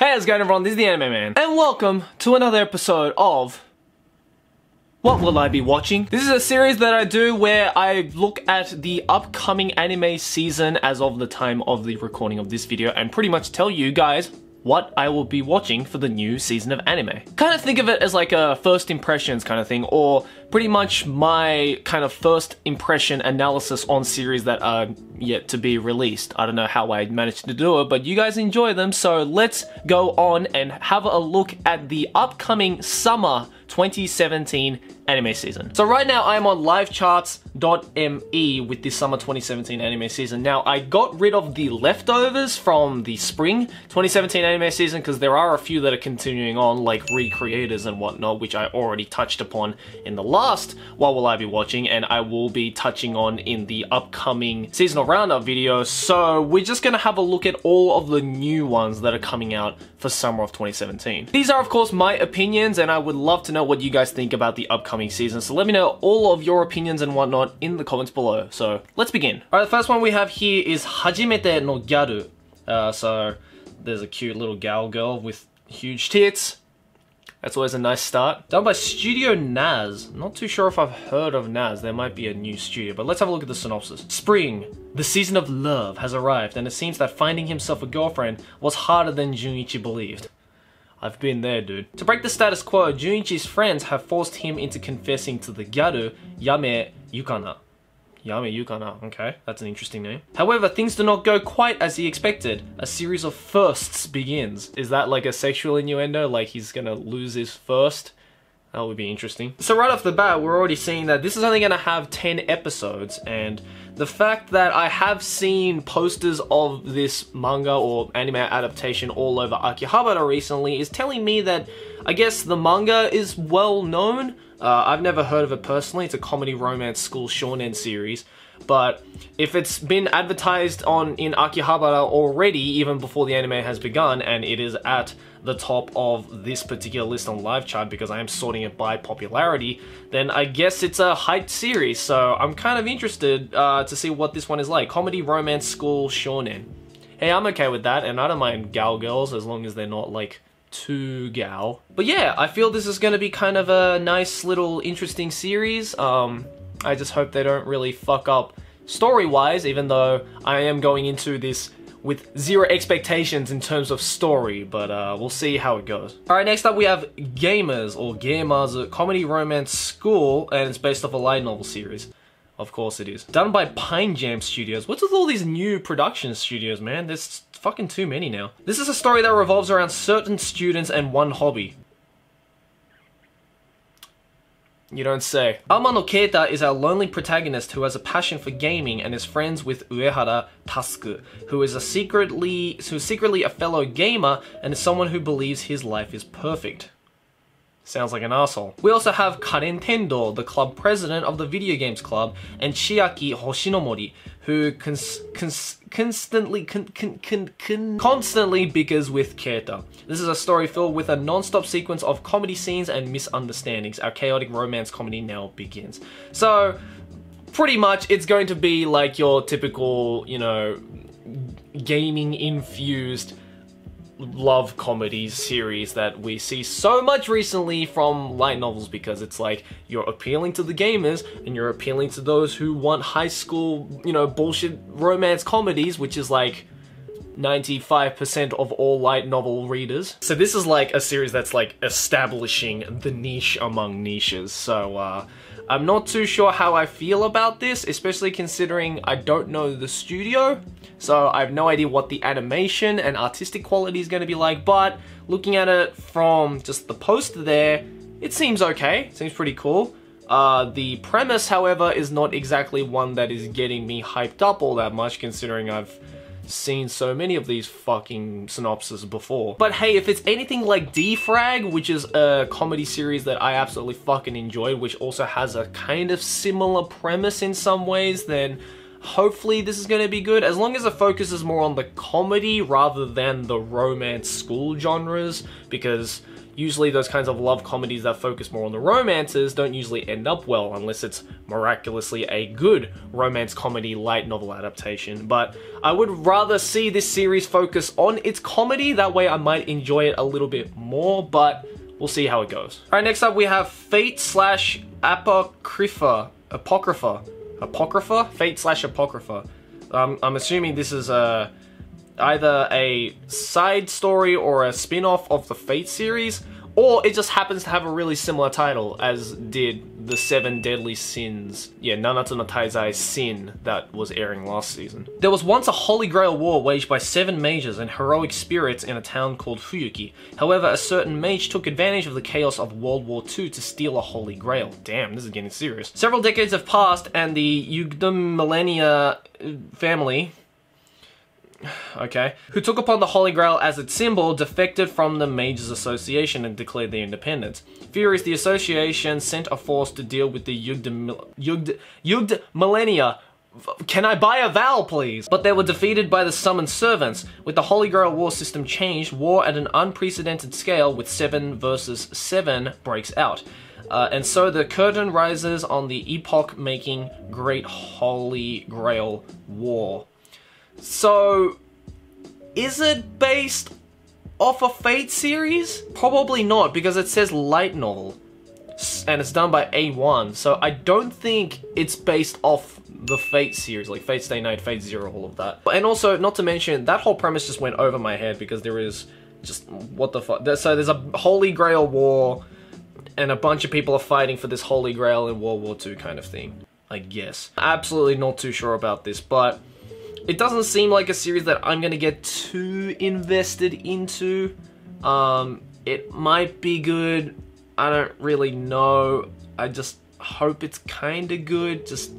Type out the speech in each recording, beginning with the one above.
Hey, how's it going everyone? This is the Anime Man, and welcome to another episode of What Will I Be Watching? This is a series that I do where I look at the upcoming anime season as of the time of the recording of this video and pretty much tell you guys what I will be watching for the new season of anime. Kind of think of it as like a first impressions kind of thing, or pretty much my kind of first impression analysis on series that are yet to be released. I don't know how I managed to do it, but you guys enjoy them, so let's go on and have a look at the upcoming summer 2017 anime season. So right now I'm on livecharts.me with the summer 2017 anime season. Now I got rid of the leftovers from the spring 2017 anime season because there are a few that are continuing on, like recreators and whatnot, which I already touched upon in the last What Will I Be Watching, and I will be touching on in the upcoming seasonal roundup video. So we're just gonna have a look at all of the new ones that are coming out for summer of 2017. These are of course my opinions, and I would love to know what you guys think about the upcoming season, so let me know all of your opinions and whatnot in the comments below. So let's begin. Alright, the first one we have here is Hajimete no Gyaru. So there's a cute little gal girl with huge tits. That's always a nice start. Done by Studio Naz. Not too sure if I've heard of Naz. There might be a new studio, but let's have a look at the synopsis. Spring. The season of love has arrived, and it seems that finding himself a girlfriend was harder than Junichi believed. I've been there, dude. To break the status quo, Junichi's friends have forced him into confessing to the gyaru, Yame Yukana. Yame Yukana, okay, that's an interesting name. However, things do not go quite as he expected. A series of firsts begins. Is that like a sexual innuendo? Like he's gonna lose his first? That would be interesting. So right off the bat, we're already seeing that this is only gonna have 10 episodes, and the fact that I have seen posters of this manga or anime adaptation all over Akihabara recently is telling me that I guess the manga is well known. I've never heard of it personally. It's a comedy romance school shonen series, but if it's been advertised in Akihabara already, even before the anime has begun, and it is at the top of this particular list on live chart because I am sorting it by popularity, then I guess it's a hyped series. So I'm kind of interested to see what this one is like. Comedy romance school shonen. Hey, I'm okay with that, and I don't mind gal girls as long as they're not like too gal. But yeah, I feel this is going to be kind of a nice little interesting series. I just hope they don't really fuck up story-wise, even though I am going into this with zero expectations in terms of story, but we'll see how it goes. Alright, next up we have Gamers, or Gamers, a comedy romance school, and it's based off a light novel series. Of course it is. Done by Pine Jam Studios. What's with all these new production studios, man? There's fucking too many now. This is a story that revolves around certain students and one hobby. You don't say. Amano Keita is our lonely protagonist who has a passion for gaming and is friends with Uehara Tasuku, who is secretly a fellow gamer and is someone who believes his life is perfect. Sounds like an asshole. We also have Karen Tendo, the club president of the video games club, and Chiaki Hoshinomori, who constantly bickers with Keita. This is a story filled with a non-stop sequence of comedy scenes and misunderstandings. Our chaotic romance comedy now begins. So, pretty much it's going to be like your typical, you know, gaming-infused love comedy series that we see so much recently from light novels, because it's like you're appealing to the gamers and you're appealing to those who want high school, you know, bullshit romance comedies, which is like 95% of all light novel readers. So this is like a series that's like establishing the niche among niches. So I'm not too sure how I feel about this, especially considering I don't know the studio. So I have no idea what the animation and artistic quality is going to be like, but looking at it from just the poster there, it seems okay. It seems pretty cool. The premise, however, is not exactly one that is getting me hyped up all that much, considering I've seen so many of these fucking synopses before. But hey, if it's anything like Defrag, which is a comedy series that I absolutely fucking enjoy, which also has a kind of similar premise in some ways, then hopefully this is going to be good, as long as it focuses more on the comedy rather than the romance school genres, because usually those kinds of love comedies that focus more on the romances don't usually end up well unless it's miraculously a good romance comedy light novel adaptation. But I would rather see this series focus on its comedy, that way I might enjoy it a little bit more, but we'll see how it goes. Alright, next up we have Fate/Apocrypha. Apocrypha? Fate/Apocrypha. I'm assuming this is either a side story or a spin-off of the Fate series, or it just happens to have a really similar title as did the 7 Deadly Sins. Yeah, Nanatsu no Taizai Sin that was airing last season. There was once a Holy Grail war waged by 7 mages and heroic spirits in a town called Fuyuki. However, a certain mage took advantage of the chaos of World War II to steal a Holy Grail. Damn, this is getting serious. Several decades have passed and the Youko-millennia family, okay, who took upon the Holy Grail as its symbol, defected from the Mages Association and declared their independence. Furious, the association sent a force to deal with the Youko-millennia. Can I buy a vowel, please? But they were defeated by the summoned servants. With the Holy Grail war system changed, war at an unprecedented scale with 7 versus 7 breaks out. And so the curtain rises on the epoch-making Great Holy Grail War. So, is it based off a Fate series? Probably not, because it says light novel, and it's done by A1, so I don't think it's based off the Fate series, like Fate Stay Night, Fate Zero, all of that. And also, not to mention, that whole premise just went over my head, because there is just, what the fuck? So there's a Holy Grail war, and a bunch of people are fighting for this Holy Grail in World War II kind of thing, I guess. Absolutely not too sure about this, but it doesn't seem like a series that I'm gonna get too invested into. It might be good. I don't really know. I just hope it's kinda good. Just,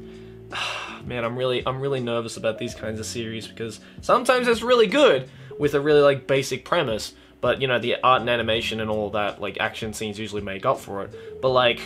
man, I'm really nervous about these kinds of series because sometimes it's really good with a really like basic premise, but you know, the art and animation and all that, like action scenes usually make up for it. But like,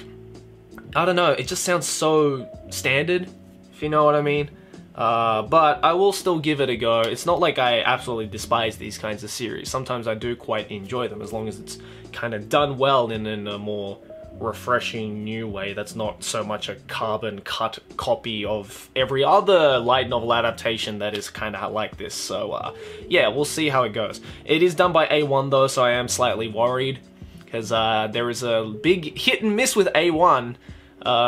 I don't know, it just sounds so standard, if you know what I mean. But I will still give it a go. It's not like I absolutely despise these kinds of series. Sometimes I do quite enjoy them as long as it's kind of done well and in a more refreshing new way that's not so much a carbon cut copy of every other light novel adaptation that is kind of like this. So yeah, we'll see how it goes. It is done by A1 though, so I am slightly worried because there is a big hit and miss with A1.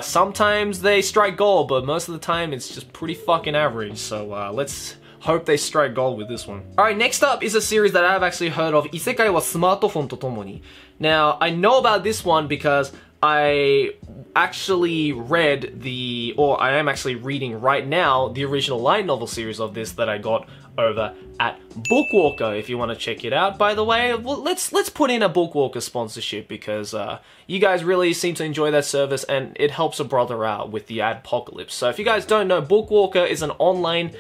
Sometimes they strike gold, but most of the time it's just pretty fucking average, so let's hope they strike gold with this one. Alright, next up is a series that I've actually heard of, Isekai wa Smartphone to Tomo ni. Now, I know about this one because I actually read or I am actually reading right now the original light novel series of this that I got over at Bookwalker, if you want to check it out. By the way, let's put in a Bookwalker sponsorship because you guys really seem to enjoy that service and it helps a brother out with the adpocalypse. So if you guys don't know, Bookwalker is an online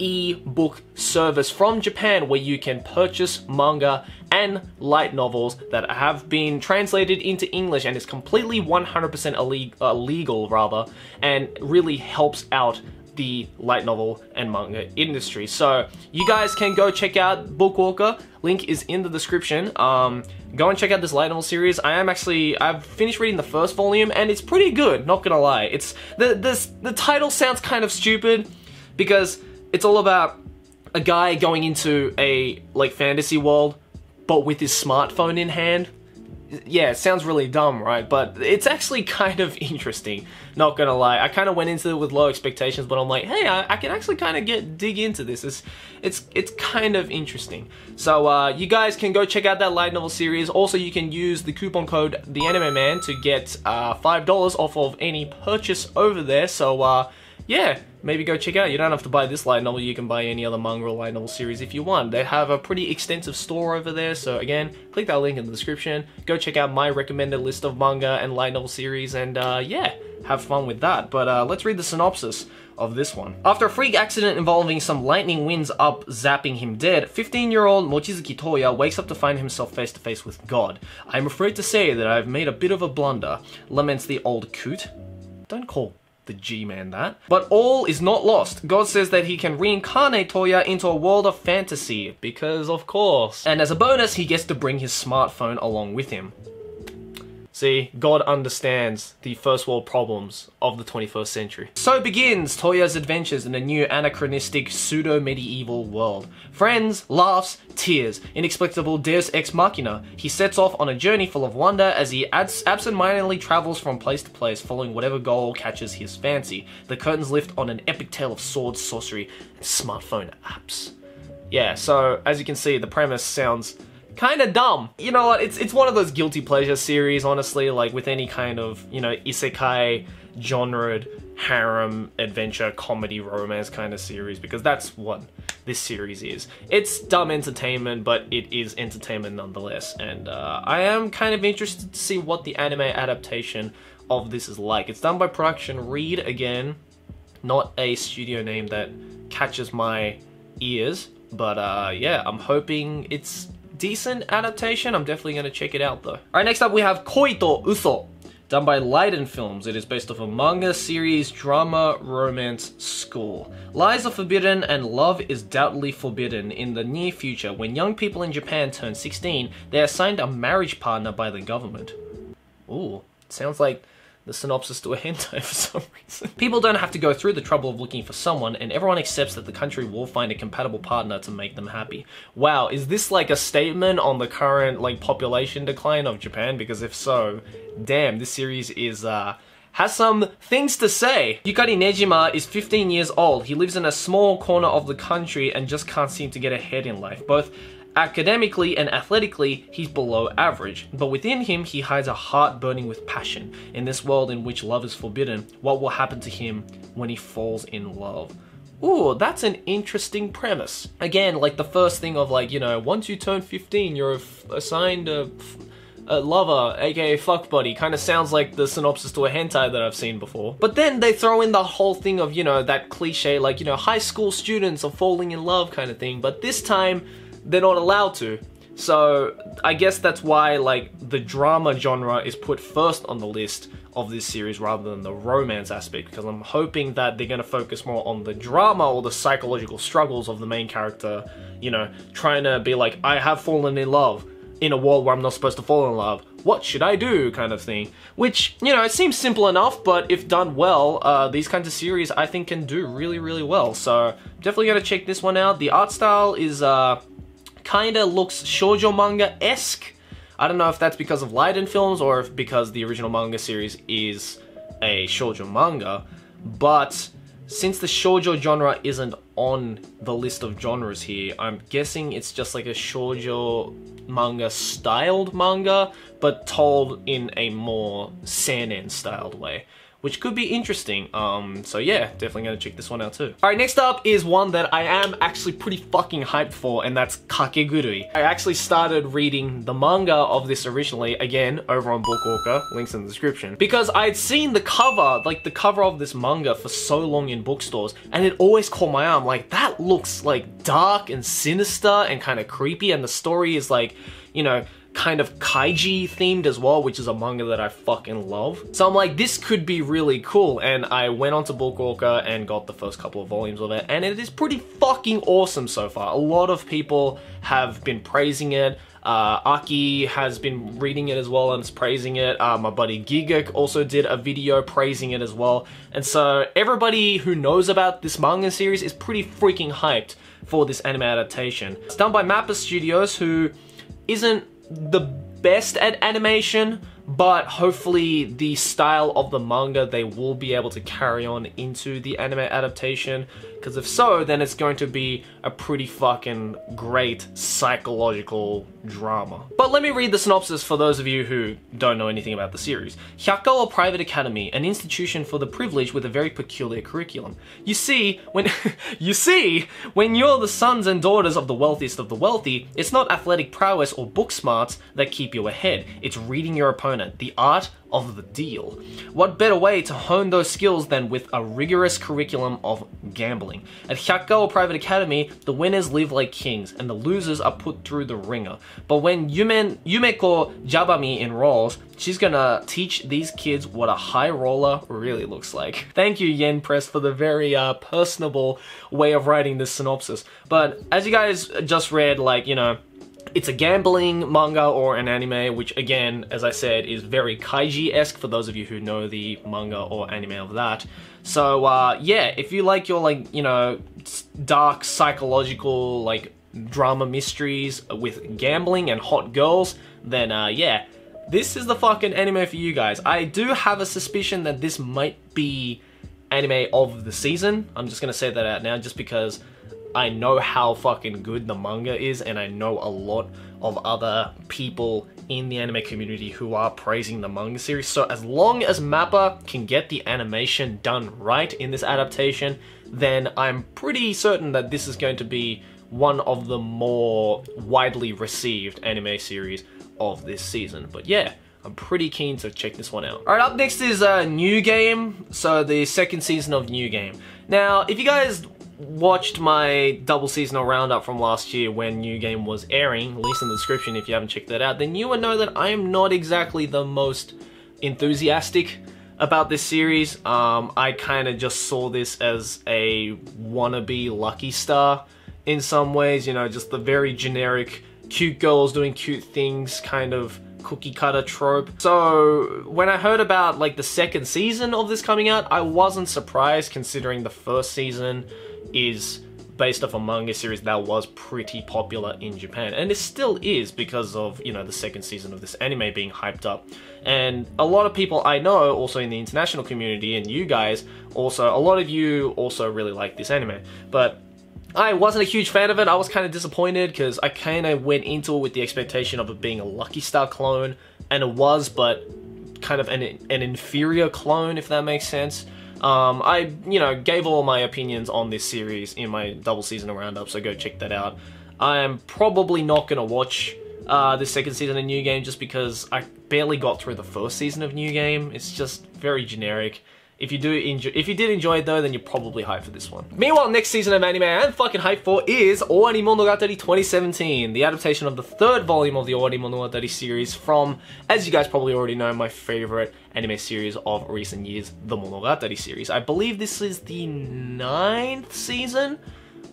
e-book service from Japan where you can purchase manga and light novels that have been translated into English and is completely 100% illegal rather, and really helps out the light novel and manga industry. So you guys can go check out Bookwalker. Link is in the description. Go and check out this light novel series. I've finished reading the first volume and it's pretty good, not gonna lie. It's the title sounds kind of stupid because it's all about a guy going into a like fantasy world but with his smartphone in hand. Yeah, it sounds really dumb, right? But it's actually kind of interesting, not gonna lie. I kind of went into it with low expectations, but I'm like, hey, I can actually kind of dig into this. It's kind of interesting. So you guys can go check out that light novel series. Also, you can use the coupon code TheAnimeMan to get $5 off of any purchase over there. So yeah, maybe go check it out. You don't have to buy this light novel, you can buy any other manga or light novel series if you want. They have a pretty extensive store over there, so again, click that link in the description. Go check out my recommended list of manga and light novel series, and yeah, have fun with that. But let's read the synopsis of this one. After a freak accident involving some lightning winds up zapping him dead, 15-year-old Mochizuki Toya wakes up to find himself face to face with God. I'm afraid to say that I've made a bit of a blunder, laments the old coot. Don't call the G-man that. But all is not lost. God says that he can reincarnate Toya into a world of fantasy, because of course. And as a bonus, he gets to bring his smartphone along with him. See, God understands the first world problems of the 21st century. So begins Toya's adventures in a new anachronistic pseudo-medieval world. Friends, laughs, tears, inexplicable deus ex machina. He sets off on a journey full of wonder as he absent-mindedly travels from place to place, following whatever goal catches his fancy. The curtains lift on an epic tale of swords, sorcery, and smartphone apps. Yeah, so as you can see, the premise sounds kind of dumb. You know what, it's one of those guilty pleasure series, honestly, like with any kind of, you know, isekai genre harem adventure comedy romance kind of series, because that's what this series is. It's dumb entertainment, but it is entertainment nonetheless, and I am kind of interested to see what the anime adaptation of this is like. It's done by Production Reed, again, not a studio name that catches my ears, but yeah, I'm hoping it's decent adaptation. I'm definitely going to check it out though. Alright, next up we have Koi to Uso, done by Leiden Films. It is based off a manga series drama romance school. Lies are forbidden and love is doubtly forbidden. In the near future, when young people in Japan turn 16, they are assigned a marriage partner by the government. Ooh, sounds like the synopsis to a hentai for some reason. People don't have to go through the trouble of looking for someone, and everyone accepts that the country will find a compatible partner to make them happy. Wow, is this like a statement on the current like population decline of Japan? Because if so, damn, this series is has some things to say. Yukari Nejima is 15 years old. He lives in a small corner of the country and just can't seem to get ahead in life. Both academically and athletically, he's below average, but within him, he hides a heart burning with passion. In this world in which love is forbidden, what will happen to him when he falls in love? Ooh, that's an interesting premise. Again, like the first thing of like, you know, once you turn 15, you're assigned a lover, aka fuck buddy. Kind of sounds like the synopsis to a hentai that I've seen before. But then they throw in the whole thing of, you know, that cliche, like, you know, high school students are falling in love kind of thing, but this time, they're not allowed to. So I guess that's why like the drama genre is put first on the list of this series rather than the romance aspect, because I'm hoping that they're going to focus more on the drama or the psychological struggles of the main character, you know, trying to be like, I have fallen in love in a world where I'm not supposed to fall in love. What should I do? Kind of thing. Which, you know, it seems simple enough, but if done well, these kinds of series I think can do really, really well. So definitely going to check this one out. The art style is kinda looks shoujo manga-esque. I don't know if that's because of Leiden Films or if because the original manga series is a shoujo manga, but since the shoujo genre isn't on the list of genres here, I'm guessing it's just like a shoujo manga styled manga, but told in a more seinen styled way, which could be interesting. So yeah, definitely gonna check this one out too. Alright, next up is one that I am actually pretty fucking hyped for, and that's Kakegurui. I actually started reading the manga of this originally, again, over on Book Orca, links in the description, because I'd seen the cover, like the cover of this manga for so long in bookstores, and it always caught my eye. I'm like, that looks like dark and sinister and kind of creepy, and the story is like, you know, kind of kaiji themed as well, which is a manga that I fucking love. So I'm like, this could be really cool, and I went onto Book Orca and got the first couple of volumes of it, and it is pretty fucking awesome so far. A lot of people have been praising it. Aki has been reading it as well and is praising it. My buddy Gigak also did a video praising it as well. And so everybody who knows about this manga series is pretty freaking hyped for this anime adaptation. It's done by Mappa Studios, who isn't the best at animation, but hopefully the style of the manga they will be able to carry on into the anime adaptation, because if so, then it's going to be a pretty fucking great psychological drama. But let me read the synopsis for those of you who don't know anything about the series. Hyakko Private Academy, an institution for the privileged with a very peculiar curriculum. You see, when you're the sons and daughters of the wealthiest of the wealthy, it's not athletic prowess or book smarts that keep you ahead. It's reading your opponent learn it, the art of the deal. What better way to hone those skills than with a rigorous curriculum of gambling? At Hyakka Private Academy, the winners live like kings, and the losers are put through the ringer. But when Yumeko Jabami enrolls, she's gonna teach these kids what a high roller really looks like. Thank you, Yen Press, for the very personable way of writing this synopsis. But as you guys just read, like, you know, it's a gambling manga or an anime, which again, as I said, is very kaiji-esque for those of you who know the manga or anime of that. So yeah, if you like your, like, you know, dark psychological, like, drama mysteries with gambling and hot girls, then yeah, this is the fucking anime for you guys. I do have a suspicion that this might be anime of the season. I'm just gonna say that out now, just because I know how fucking good the manga is, and I know a lot of other people in the anime community who are praising the manga series. So as long as MAPPA can get the animation done right in this adaptation, then I'm pretty certain that this is going to be one of the more widely received anime series of this season. But yeah, I'm pretty keen to check this one out. Alright, up next is New Game, so the second season of New Game. Now, if you guys watched my double seasonal roundup from last year when New Game was airing, links in the description if you haven't checked that out, then you would know that I am not exactly the most enthusiastic about this series. I kind of just saw this as a wannabe Lucky Star in some ways, you know, just the very generic cute girls doing cute things kind of cookie cutter trope. So when I heard about, like, the second season of this coming out, I wasn't surprised, considering the first season is based off a manga series that was pretty popular in Japan, and it still is because of, you know, the second season of this anime being hyped up. And a lot of people I know also in the international community, and you guys also, a lot of you also really like this anime, but I wasn't a huge fan of it. I was kind of disappointed because I kind of went into it with the expectation of it being a Lucky Star clone, and it was, but kind of an inferior clone, if that makes sense. I, you know, gave all my opinions on this series in my double season roundup, so go check that out. I am probably not going to watch the second season of New Game just because I barely got through the first season of New Game. It's just very generic. If you did enjoy it though, then you're probably hyped for this one. Meanwhile, next season of anime I'm fucking hyped for is Owarimonogatari 2017, the adaptation of the third volume of the Owarimonogatari series from, as you guys probably already know, my favorite anime series of recent years, the Monogatari series. I believe this is the 9th season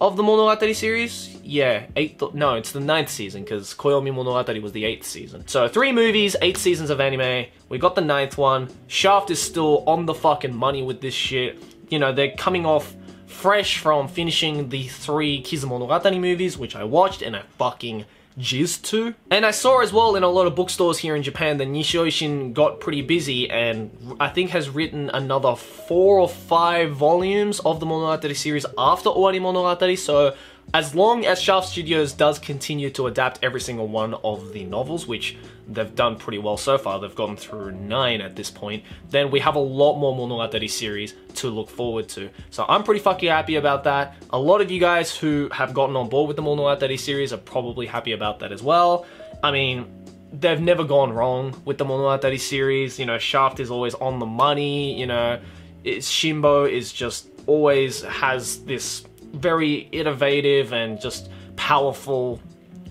of the Monogatari series. Yeah, no, it's the 9th season, because Koyomi Monogatari was the 8th season. So 3 movies, 8 seasons of anime. We got the 9th one. Shaft is still on the fucking money with this shit. You know, they're coming off fresh from finishing the 3 Kizumonogatari movies, which I watched and I fucking jizzed to. And I saw as well in a lot of bookstores here in Japan that Nishio got pretty busy and I think has written another 4 or 5 volumes of the Monogatari series after Owarimonogatari. So as long as Shaft Studios does continue to adapt every single one of the novels, which they've done pretty well so far, they've gotten through 9 at this point, then we have a lot more Monogatari series to look forward to. So I'm pretty fucking happy about that. A lot of you guys who have gotten on board with the Monogatari series are probably happy about that as well. I mean, they've never gone wrong with the Monogatari series. You know, Shaft is always on the money, you know, Shimbo is just always has this very innovative and just powerful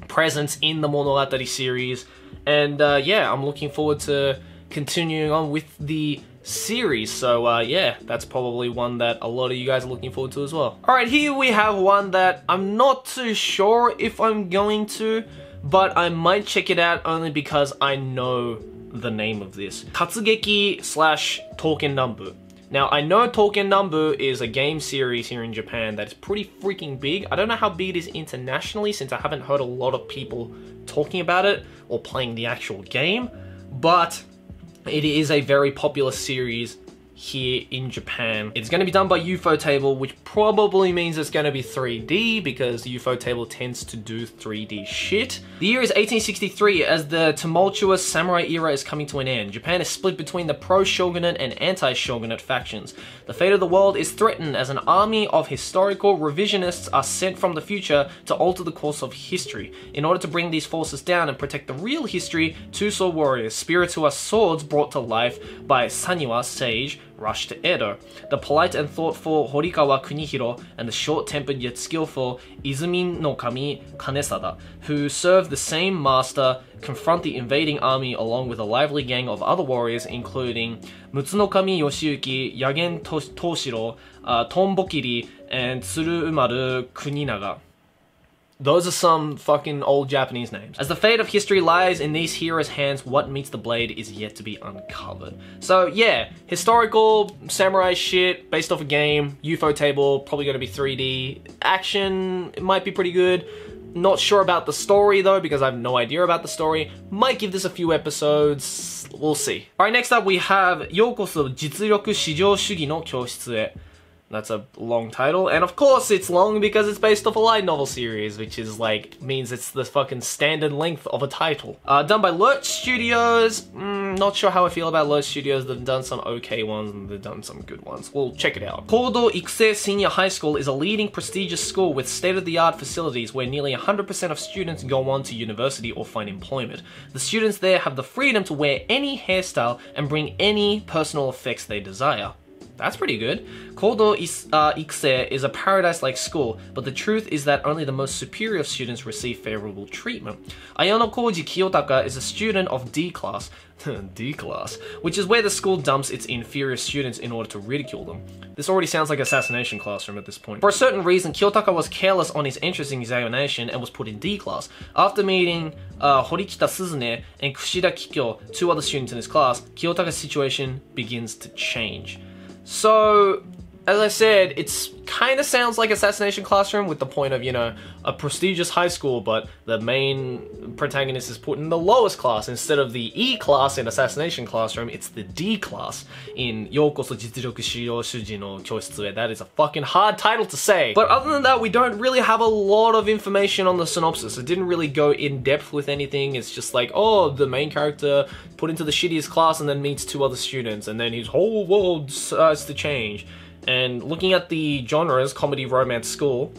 presence in the Monogatari series. And yeah, I'm looking forward to continuing on with the series. So yeah, that's probably one that a lot of you guys are looking forward to as well. Alright, here we have one that I'm not too sure if I'm going to, but I might check it out only because I know the name of this. Katsugeki / Talken Nuo. Now, I know Talken Nuo is a game series here in Japan that is pretty freaking big. I don't know how big it is internationally since I haven't heard a lot of people talking about it or playing the actual game, but it is a very popular series here in Japan. It's going to be done by Ufotable, which probably means it's going to be 3D because Ufotable tends to do 3D shit. The year is 1863 as the tumultuous samurai era is coming to an end. Japan is split between the pro-shogunate and anti-shogunate factions. The fate of the world is threatened as an army of historical revisionists are sent from the future to alter the course of history. In order to bring these forces down and protect the real history, two sword warriors, spirits who are swords brought to life by Saniwa sage, rush to Edo. The polite and thoughtful Horikawa Kunihiro and the short-tempered yet skillful Izumi no Kami Kanesada, who serve the same master, confront the invading army along with a lively gang of other warriors including Mutsunokami Yoshiyuki, Yagen Toshiro, Tombokiri, and Tsuruumaru Kuninaga. Those are some fucking old Japanese names. As the fate of history lies in these heroes' hands, what meets the blade is yet to be uncovered. So yeah, historical samurai shit based off a game, Ufotable, probably gonna be 3D. Action, it might be pretty good. Not sure about the story though, because I have no idea about the story. Might give this a few episodes, we'll see. Alright, next up we have Youkoso Jitsuryoku Shijou Shugi no Kyoushitsu. That's a long title, and of course it's long because it's based off a light novel series, which is like, means it's the fucking standard length of a title. Done by Lurch Studios. Not sure how I feel about Lurch Studios. They've done some okay ones and they've done some good ones. We'll check it out. Kodo Ikuse Senior High School is a leading prestigious school with state-of-the-art facilities where nearly 100% of students go on to university or find employment. The students there have the freedom to wear any hairstyle and bring any personal effects they desire. That's pretty good. Kodo Ikuse is a paradise-like school, but the truth is that only the most superior students receive favorable treatment. Ayanokoji Kiyotaka is a student of D class, D class, which is where the school dumps its inferior students in order to ridicule them. This already sounds like Assassination Classroom at this point. For a certain reason, Kiyotaka was careless on his entrance examination and was put in D class. After meeting Horikita Suzune and Kushida Kikyo, two other students in his class, Kiyotaka's situation begins to change. So, as I said, it's kind of sounds like Assassination Classroom with the point of, you know, a prestigious high school, but the main protagonist is put in the lowest class. Instead of the E class in Assassination Classroom, it's the D class in Youkoso Jitsuryoku Shugi no Kyoushitsu. That is a fucking hard title to say. But other than that, we don't really have a lot of information on the synopsis. It didn't really go in depth with anything. It's just like, oh, the main character put into the shittiest class and then meets two other students, and then his whole world starts to change. And looking at the genres, comedy, romance, school,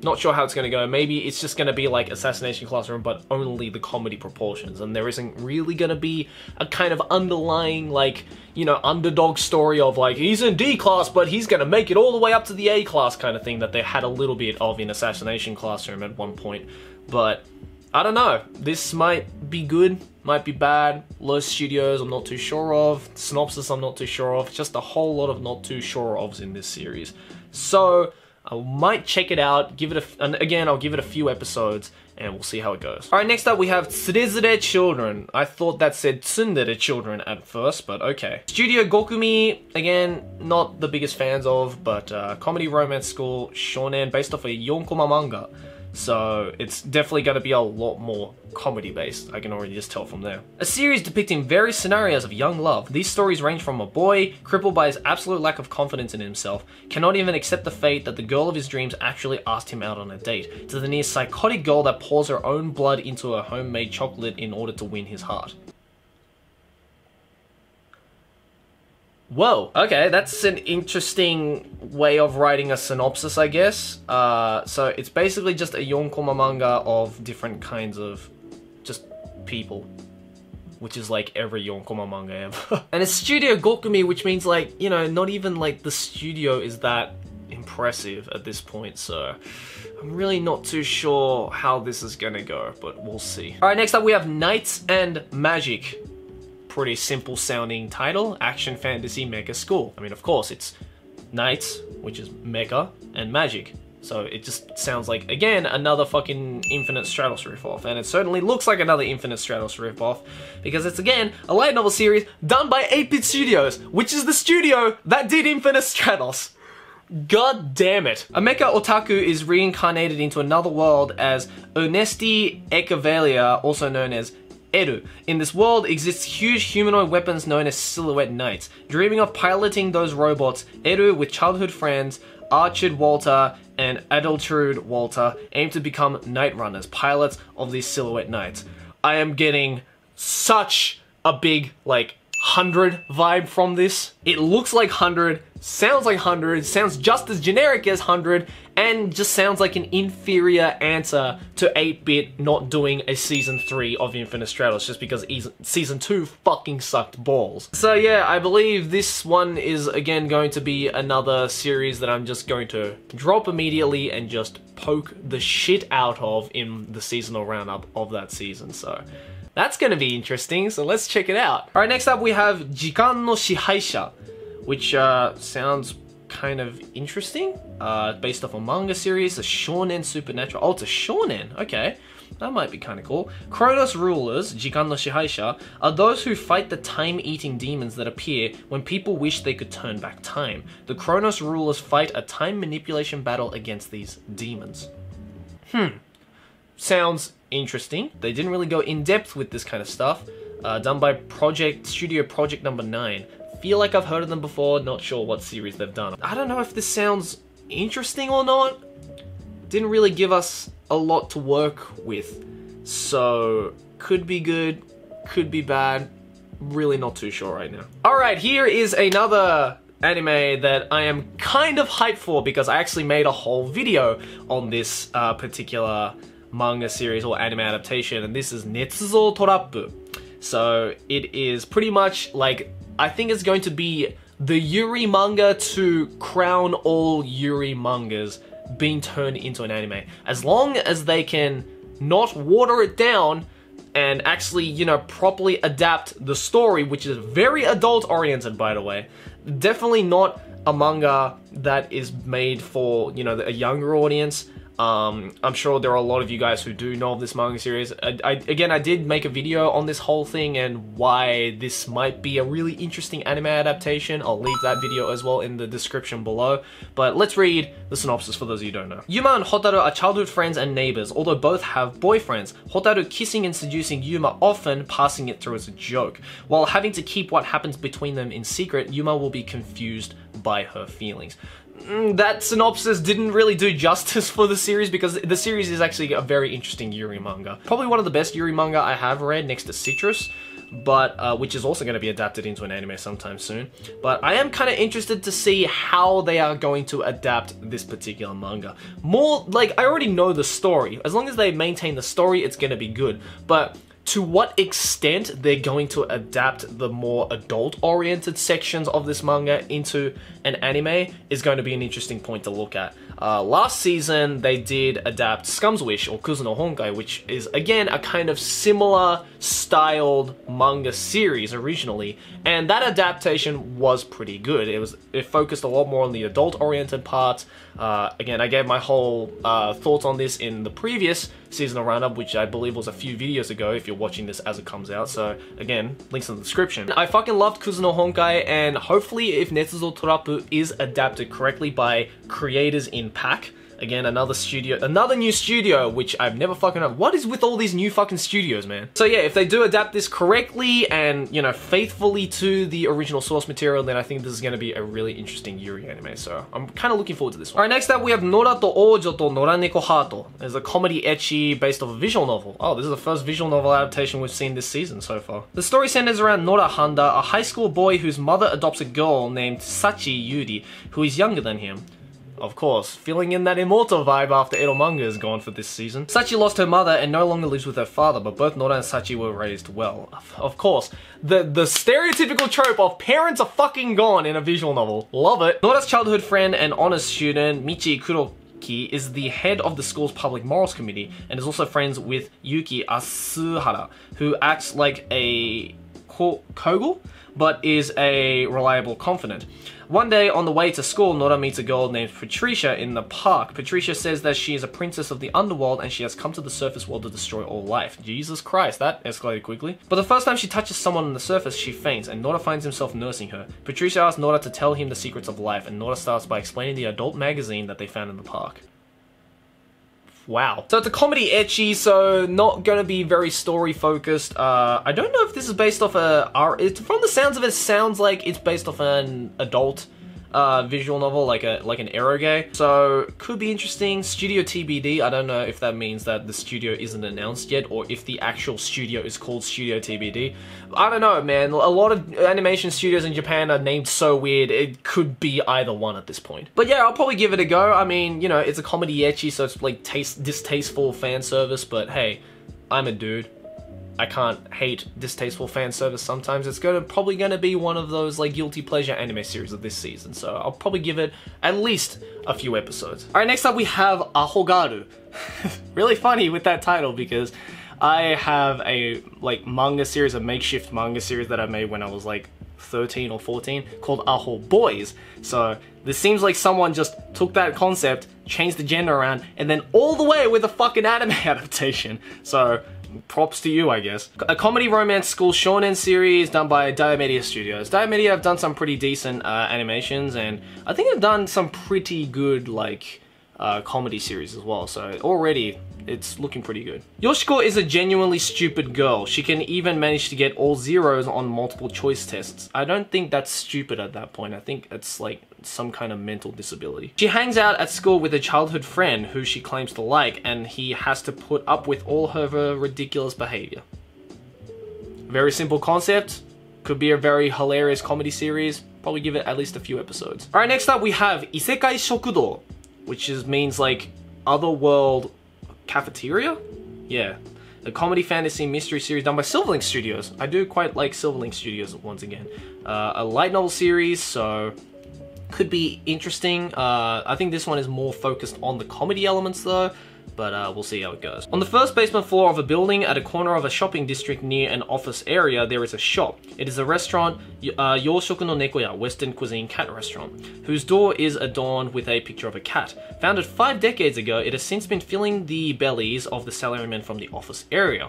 not sure how it's going to go. Maybe it's just going to be like Assassination Classroom, but only the comedy proportions. And there isn't really going to be a kind of underlying, like, you know, underdog story of like, he's in D class, but he's going to make it all the way up to the A class kind of thing that they had a little bit of in Assassination Classroom at one point. But I don't know. This might be good, might be bad. Lurch Studios, I'm not too sure of. Synopsis, I'm not too sure of. Just a whole lot of not too sure ofs in this series. So I might check it out, give it and again, I'll give it a few episodes, and we'll see how it goes. Alright, next up we have Tsuredure Children. I thought that said Tsundere Children at first, but okay. Studio Gokumi, again, not the biggest fans of, but comedy romance school, shonen, based off a 4-koma manga. So it's definitely going to be a lot more comedy based, I can already just tell from there. A series depicting various scenarios of young love. These stories range from a boy, crippled by his absolute lack of confidence in himself, cannot even accept the fate that the girl of his dreams actually asked him out on a date, to the near psychotic girl that pours her own blood into her homemade chocolate in order to win his heart. Whoa, okay, that's an interesting way of writing a synopsis, I guess. So it's basically just a 4-koma manga of different kinds of just people, which is like every 4-koma manga ever. And it's Studio Gokumi, which means like, you know, not even like the studio is that impressive at this point, so I'm really not too sure how this is gonna go, but we'll see. Alright, next up we have Knights and Magic. Pretty simple sounding title, action fantasy mecha school. I mean, of course, it's Knights, which is mecha, and magic. So it just sounds like, again, another fucking Infinite Stratos ripoff. And it certainly looks like another Infinite Stratos ripoff, because it's, again, a light novel series done by 8-Bit Studios, which is the studio that did Infinite Stratos. God damn it. A mecha otaku is reincarnated into another world as Ernesti Echevelia, also known as Eru. In this world exists huge humanoid weapons known as silhouette knights. Dreaming of piloting those robots, Eru with childhood friends Archid Walter and Adultrude Walter aim to become Night Runners, pilots of these silhouette knights. I am getting such a big, like, 100 vibe from this. It looks like 100, sounds like 100, sounds just as generic as 100, and just sounds like an inferior answer to 8-bit not doing a Season 3 of Infinite Stratos just because Season 2 fucking sucked balls. So yeah, I believe this one is again going to be another series that I'm just going to drop immediately and just poke the shit out of in the seasonal roundup of that season, so that's gonna be interesting, so let's check it out. Alright, next up we have Jikan no Shihaisha, which sounds kind of interesting. Based off a manga series, a shonen supernatural. Oh, it's a shonen, okay. That might be kind of cool. Chronos rulers, Jikan no Shihaisha, are those who fight the time-eating demons that appear when people wish they could turn back time. The Chronos rulers fight a time manipulation battle against these demons. Sounds interesting. They didn't really go in depth with this kind of stuff. Done by Studio Project number 9. Feel like I've heard of them before, not sure what series they've done. I don't know if this sounds interesting or not. Didn't really give us a lot to work with. So, could be good, could be bad. Really not too sure right now. Alright, here is another anime that I am kind of hyped for because I actually made a whole video on this particular manga series or anime adaptation, and this is Natsuzou TRap. So it is pretty much like, I think it's going to be the Yuri manga to crown all Yuri mangas being turned into an anime. As long as they can not water it down and actually, you know, properly adapt the story, which is very adult oriented, by the way. Definitely not a manga that is made for, you know, a younger audience. I'm sure there are a lot of you guys who do know of this manga series. Again, I did make a video on this whole thing and why this might be a really interesting anime adaptation. I'll leave that video as well in the description below. But let's read the synopsis for those of you who don't know. Yuma and Hotaru are childhood friends and neighbors, although both have boyfriends. Hotaru kissing and seducing Yuma, often passing it through as a joke. While having to keep what happens between them in secret, Yuma will be confused by her feelings. That synopsis didn't really do justice for the series because the series is actually a very interesting Yuri manga. Probably one of the best Yuri manga I have read next to Citrus, but which is also going to be adapted into an anime sometime soon. But I am kind of interested to see how they are going to adapt this particular manga. More like, I already know the story. As long as they maintain the story, it's going to be good. But to what extent they're going to adapt the more adult-oriented sections of this manga into an anime is going to be an interesting point to look at. Last season, they did adapt Scum's Wish, or Kuzu no Honkai, which is, again, a kind of similar styled manga series originally, and that adaptation was pretty good. It focused a lot more on the adult-oriented parts. Again, I gave my whole thoughts on this in the previous seasonal roundup, which I believe was a few videos ago if you're watching this as it comes out, so again, links in the description. I fucking loved Kuzu no Honkai, and hopefully if Natsuzou TRap is adapted correctly by creators in Pack, again, another new studio, which I've never fucking heard. What is with all these new fucking studios, man? So yeah, if they do adapt this correctly and, you know, faithfully to the original source material, then I think this is going to be a really interesting Yuri anime, so I'm kind of looking forward to this one. Alright, next up we have Nora to Oujo to Noraneko Hato. It's a comedy ecchi based off a visual novel. Oh, this is the first visual novel adaptation we've seen this season so far. The story centers around Nora Handa, a high school boy whose mother adopts a girl named Sachi Yuri, who is younger than him. Of course, filling in that immortal vibe after Edo manga is gone for this season. Sachi lost her mother and no longer lives with her father, but both Nora and Sachi were raised well. Of course, the stereotypical trope of parents are fucking gone in a visual novel. Love it. Nora's childhood friend and honors student, Michi Kuroki, is the head of the school's public morals committee and is also friends with Yuki Asuhara, who acts like a Kogel, but is a reliable confidant. One day, on the way to school, Nora meets a girl named Patricia in the park. Patricia says that she is a princess of the underworld and she has come to the surface world to destroy all life. Jesus Christ, that escalated quickly. But the first time she touches someone on the surface, she faints, and Nora finds himself nursing her. Patricia asks Nora to tell him the secrets of life, and Nora starts by explaining the adult magazine that they found in the park. Wow. So it's a comedy ecchi, so not gonna be very story focused. I don't know if this is based off from the sounds of it, sounds like it's based off an adult visual novel, like an eroge. So could be interesting. Studio TBD. I don't know if that means that the studio isn't announced yet, or if the actual studio is called Studio TBD. I don't know, man. A lot of animation studios in Japan are named so weird. It could be either one at this point. But yeah, I'll probably give it a go. I mean, you know, it's a comedy ecchi, so it's like distasteful fan service. But hey, I'm a dude. I can't hate distasteful fan service sometimes. It's probably gonna be one of those like guilty pleasure anime series of this season, so I'll probably give it at least a few episodes. Alright, next up we have Aho Girl. Really funny with that title because I have a like manga series, a makeshift manga series that I made when I was like 13 or 14 called Aho Boys. So this seems like someone just took that concept, changed the gender around, and then all the way with a fucking anime adaptation. So props to you, I guess. A comedy romance school shonen series done by Diamedia Studios. Diamedia have done some pretty decent animations, and I think they've done some pretty good like comedy series as well, so already it's looking pretty good. Yoshiko is a genuinely stupid girl. She can even manage to get all zeros on multiple choice tests. I don't think that's stupid at that point. I think it's like some kind of mental disability. She hangs out at school with a childhood friend who she claims to like, and he has to put up with all her ridiculous behavior. Very simple concept. Could be a very hilarious comedy series. Probably give it at least a few episodes. Alright, next up we have Isekai Shikudou, which means like otherworld cafeteria? Yeah. A comedy fantasy mystery series done by Silverlink Studios. I do quite like Silverlink Studios once again. A light novel series, so could be interesting. I think this one is more focused on the comedy elements though, but we'll see how it goes. On the first basement floor of a building at a corner of a shopping district near an office area, there is a shop. It is a restaurant, Youshoku no Nekoya, Western cuisine cat restaurant, whose door is adorned with a picture of a cat. Founded 5 decades ago, it has since been filling the bellies of the salarymen from the office area.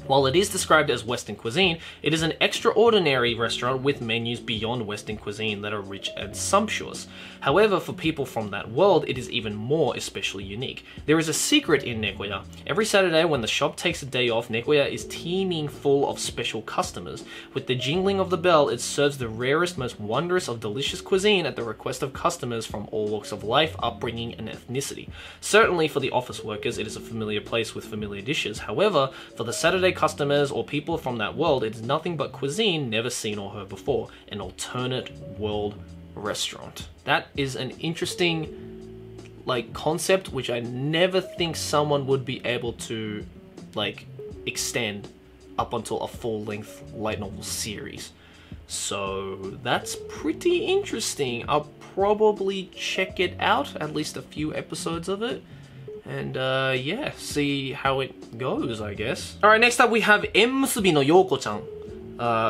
While it is described as Western cuisine, it is an extraordinary restaurant with menus beyond Western cuisine that are rich and sumptuous. However, for people from that world, it is even more especially unique. There is a secret in Nekoya. Every Saturday when the shop takes a day off, Nekoya is teeming full of special customers. With the jingling of the bell, it serves the rarest, most wondrous of delicious cuisine at the request of customers from all walks of life, upbringing, and ethnicity. Certainly for the office workers, it is a familiar place with familiar dishes. However, for the Saturday customers or people from that world, it is nothing but cuisine never seen or heard before. An alternate world restaurant. That is an interesting like concept which I never think someone would be able to like extend up until a full-length light novel series. So that's pretty interesting. I'll probably check it out, at least a few episodes of it. And yeah, see how it goes, I guess. Alright, next up we have Enmusubi no Youko-chan.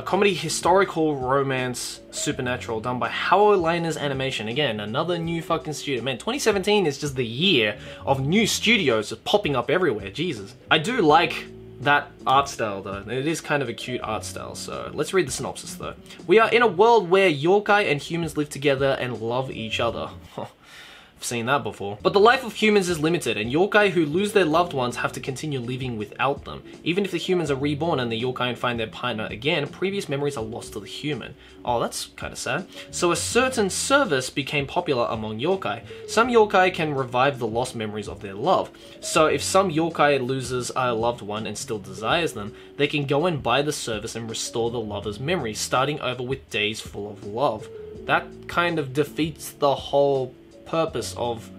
Comedy, historical, romance, supernatural, done by How Liners Animation. Again, another new fucking studio. Man, 2017 is just the year of new studios just popping up everywhere. Jesus. I do like that art style though. It is kind of a cute art style, so let's read the synopsis though. We are in a world where yokai and humans live together and love each other. I've seen that before. But the life of humans is limited, and yokai who lose their loved ones have to continue living without them. Even if the humans are reborn and the yokai find their partner again, previous memories are lost to the human. Oh, that's kind of sad. So a certain service became popular among yokai. Some yokai can revive the lost memories of their love. So if some yokai loses a loved one and still desires them, they can go and buy the service and restore the lover's memory, starting over with days full of love. That kind of defeats the whole purpose of,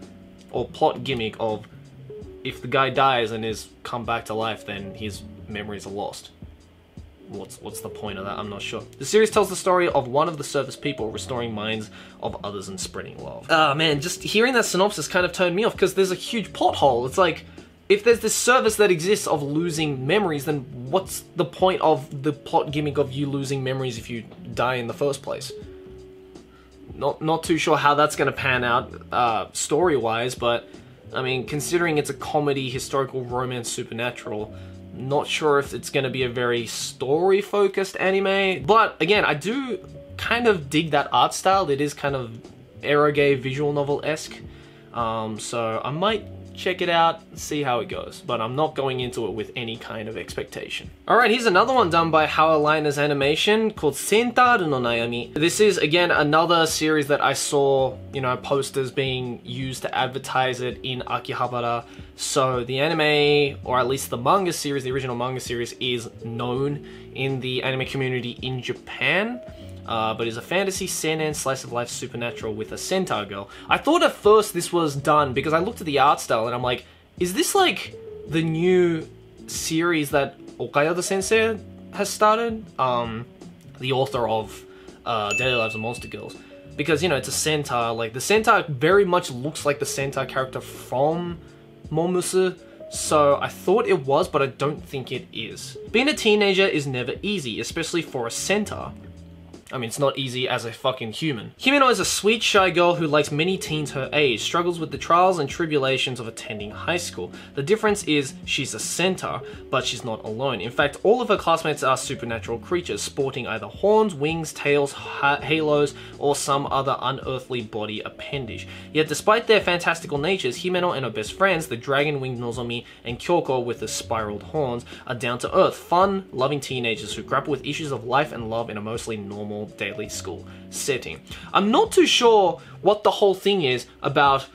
or plot gimmick of, if the guy dies and is come back to life, then his memories are lost. What's the point of that? I'm not sure. The series tells the story of one of the service people restoring minds of others and spreading love. Ah man, just hearing that synopsis kind of turned me off because there's a huge plot hole. It's like, if there's this service that exists of losing memories, then what's the point of the plot gimmick of you losing memories if you die in the first place? Not too sure how that's going to pan out story-wise, but I mean, considering it's a comedy, historical, romance, supernatural, not sure if it's going to be a very story-focused anime. But again, I do kind of dig that art style. It is kind of eroge visual novel-esque, so I might check it out, see how it goes. But I'm not going into it with any kind of expectation. Alright, here's another one done by How Alina's Animation called Centaur no Nayami. This is, again, another series that I saw, you know, posters being used to advertise it in Akihabara. So the anime, or at least the manga series, the original manga series, is known in the anime community in Japan. But is a fantasy seinen slice of life supernatural with a centaur girl. I thought at first this was done because I looked at the art style and I'm like, is this like the new series that Okayada sensei has started? The author of Daily Lives of Monster Girls. Because, you know, it's a centaur. Like, the centaur very much looks like the centaur character from Momusu. So I thought it was, but I don't think it is. Being a teenager is never easy, especially for a centaur. I mean, it's not easy as a fucking human. Himeno is a sweet, shy girl who, like many teens her age, struggles with the trials and tribulations of attending high school. The difference is she's a centaur, but she's not alone. In fact, all of her classmates are supernatural creatures, sporting either horns, wings, tails, halos, or some other unearthly body appendage. Yet despite their fantastical natures, Himeno and her best friends, the dragon-winged Nozomi and Kyoko with the spiraled horns, are down-to-earth, fun, loving teenagers who grapple with issues of life and love in a mostly normal daily school setting. I'm not too sure what the whole thing is about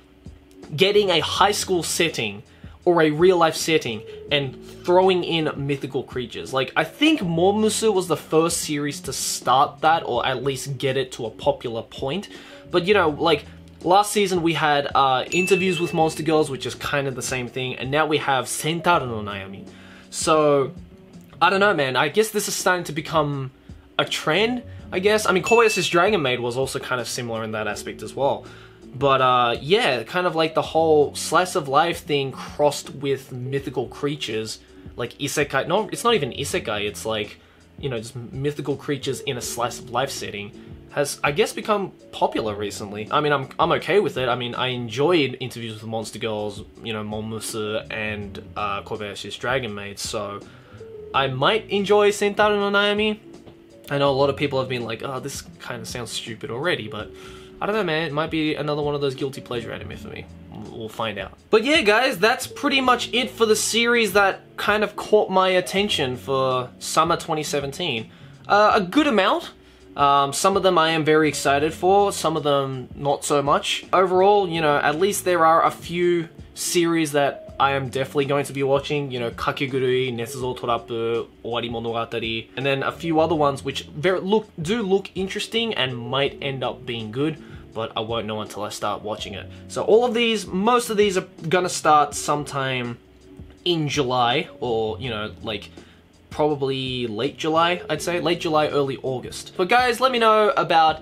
getting a high school setting or a real life setting and throwing in mythical creatures. Like, I think Momusu was the first series to start that, or at least get it to a popular point. But, you know, like, last season we had Interviews with Monster Girls, which is kind of the same thing, and now we have Centaur no Nayami. So, I don't know, man. I guess this is starting to become a trend, I guess. I mean, Kobayashi's Dragon Maid was also kind of similar in that aspect as well. But, yeah, kind of like the whole slice of life thing crossed with mythical creatures, like Isekai. No, it's not even Isekai, it's like, you know, just mythical creatures in a slice of life setting has, I guess, become popular recently. I mean, I'm okay with it. I mean, I enjoyed Interviews with the Monster Girls, you know, Momusu, and Kobayashi's Dragon Maid, so I might enjoy Centaur no Nayami. I know a lot of people have been like, oh, this kind of sounds stupid already, but I don't know, man. It might be another one of those guilty pleasure anime for me. We'll find out. But yeah, guys, that's pretty much it for the series that kind of caught my attention for summer 2017. A good amount. Some of them I am very excited for, some of them not so much. Overall, you know, at least there are a few series that I am definitely going to be watching, you know, Kakegurui, Natsuzou TRap, Owarimonogatari, and then a few other ones which do look interesting and might end up being good, but I won't know until I start watching it. So all of these, most of these are gonna start sometime in July, or, you know, like, probably late July, I'd say. Late July, early August. But guys, let me know about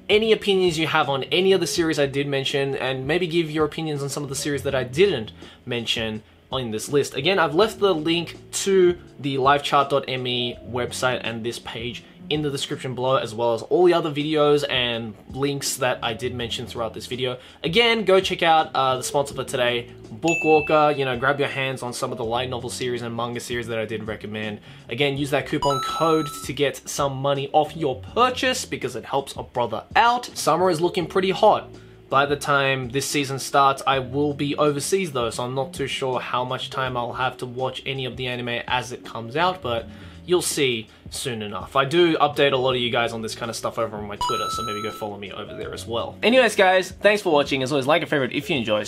any opinions you have on any of the series I did mention, and maybe give your opinions on some of the series that I didn't mention on this list. Again, I've left the link to the livechart.me website and this page in the description below, as well as all the other videos and links that I did mention throughout this video. Again, go check out the sponsor for today, Bookwalker. You know, grab your hands on some of the light novel series and manga series that I did recommend. Again, use that coupon code to get some money off your purchase because it helps a brother out. Summer is looking pretty hot. By the time this season starts, I will be overseas though, so I'm not too sure how much time I'll have to watch any of the anime as it comes out, but you'll see soon enough. I do update a lot of you guys on this kind of stuff over on my Twitter, so maybe go follow me over there as well. Anyways guys, thanks for watching. As always, like and favorite if you enjoy.